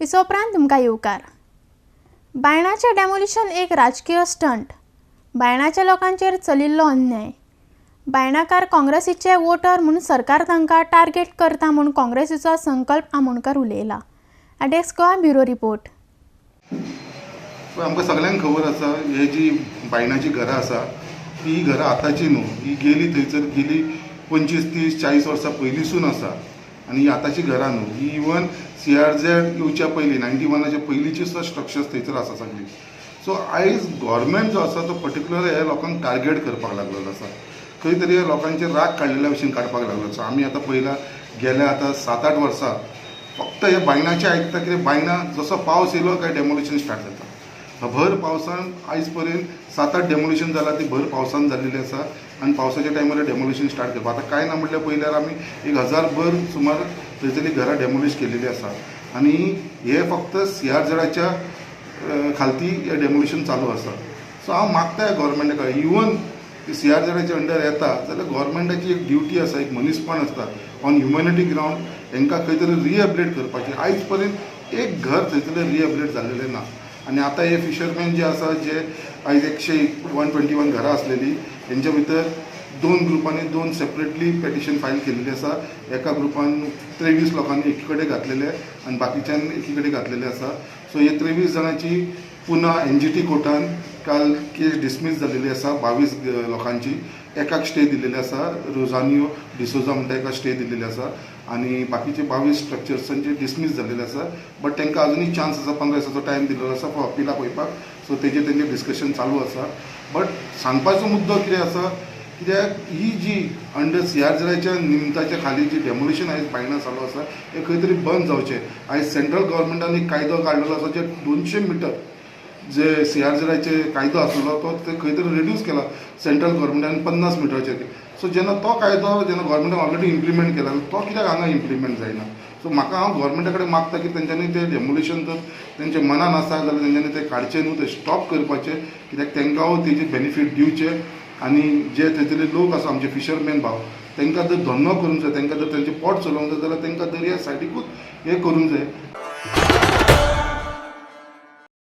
इसोपरांत तुमकां येवकार। बायणाचें डेमोलिशन एक राजकीय स्टंट। बायणाच्या लोकांचेर चलिल्लो अन्याय। बायणाकार काँग्रेसीचे वोटर म्हणून सरकार तांकां टार्गेट करता म्हूण काँग्रेसीचो संकल्प आमोणकार उलयला। अडेक्स गोवा ब्युरो रिपोर्ट। आमकां सगळ्यांक खबर आसा, हे जी बायणाची घरां आसा ही घरां आतांची न्हू, ही गेली थंयसर गेली 25, 30, 40 वर्सां पयलींसून आसा। आनी ही आतांची घरां न्हू, ही इवन CRZ येवच्या पयलीं 91च्या पयलींची सुद्दां स्ट्रक्चर्स थंयसर आसा सगळी। सो आयज गव्हर्मेंट जो आसा तो पर्टिक्युलर हे लोकांक टार्गेट करपाक लागलेलो आसा, खंय तरी हे लोकांचे राग काडलेल्या भशेन काडपाक लागलो आसा। आमी आतां पयला गेल्या आतां 7-8 वर्सां फक्त हे बायणाचें आयकता कितें, बायणा जसो पावस येयलो काय डेमोलिशन स्टार्ट जाता। भर पावसान आयज पर्यंत 7-8 डेमोलिशन जालां, ती भर पावसान जाल्लेली आसा। आनी पावसाच्या टायमार डेमोलिशन स्टार्ट करपा आतां कांय ना म्हटल्यार पयल्यार आमी 1000 भर सुमार थंयसरली घरां डेमोलिश केलेली आसा। आनी हे फक्त CRZच्या खालती हे डेमोलिशन चालू आसा। सो हांव मागता गव्हर्मेंटा कडेन, इवन CRZच्या अंडर येता जाल्यार गव्हर्मेंटाची एक ड्युटी आसा, एक मनीसपण आसता ऑन ह्युमॅनिटी ग्रावंड तांकां खंय तरी रिहॅबिलिटेट करपाचें। आयज पर्यंत एक घर थंयसरलें रिहॅबिलिटेट जाल्लेलें ना। आनी आतां हे फिशरमॅन जे आसा, जे आयज 121 घरां आसलेली, तेंच्या भितर 2 ग्रुपांनी 2 सेपरेटली पेटिशन फायल केल्ली आसा। एका ग्रुपान 23 लोकांनी एकी कडेन घातलेले आनी बाकीच्यांनी एकी कडेन घातलेले आसा। सो हे 23 जाणांची पुना NGT कोर्टान काल केस डिसमीस जाल्लेली आसा। 22 लोकांची एकाक स्टे दिल्लेली आसा, रोजानियो डिसोजा म्हणटा एका स्टे दिल्लेली आसा। आनी बाकीचे 22 स्ट्रक्चर्सांचे डिसमीस जाल्लेले आसा। बट तांकां अजुनूय चान्स आसा, 15 दिसाचो टायम दिल्लो आसा फॉर अपिलाक वयपाक। सो तेंचें डिस्कशन चालू आसा। बट सांगपाचो मुद्दो कितें आसा, कित्याक ही जी अंडर CRZच्या निमताच्या खाली जी डेमोलिशन आयज बायणा चालू आसा, हे खंय तरी बंद जावचें। आयज सेंट्रल गव्हर्मेंटान एक कायदो काडलेलो आसा, जे 200 मिटर जे CRZचे कायदो आसलो तो खंय तरी रिड्यूस केला सेंट्रल गव्हर्मेंटान 50 मिटरचेर। सो जेन्ना तो कायदो गव्हर्मेंटान ऑलरेडी इम्प्लिमेंट केला, तो कित्याक हांगा इम्प्लिमेंट जायना? सो म्हाका हांव गव्हर्मेंटा कडेन मागता की तेंच्यांनी ते डेमोलिशन जर तेंच्या मनान आसा जाल्यार तेंच्यांनी ते काडचें न्हू, ते स्टॉप करपाचें, कित्याक तांकां तेजे बेनिफीट दिवचे। आनी जे थंयसरले लोक आसा आमचे फिशरमॅन भाव, तांकां जर धंदो करूंक जाय, तांकां जर तेंचें पोट चलोवंक जाय जाल्यार तांकां दर्या सायडीकूच हे करूंक जाय।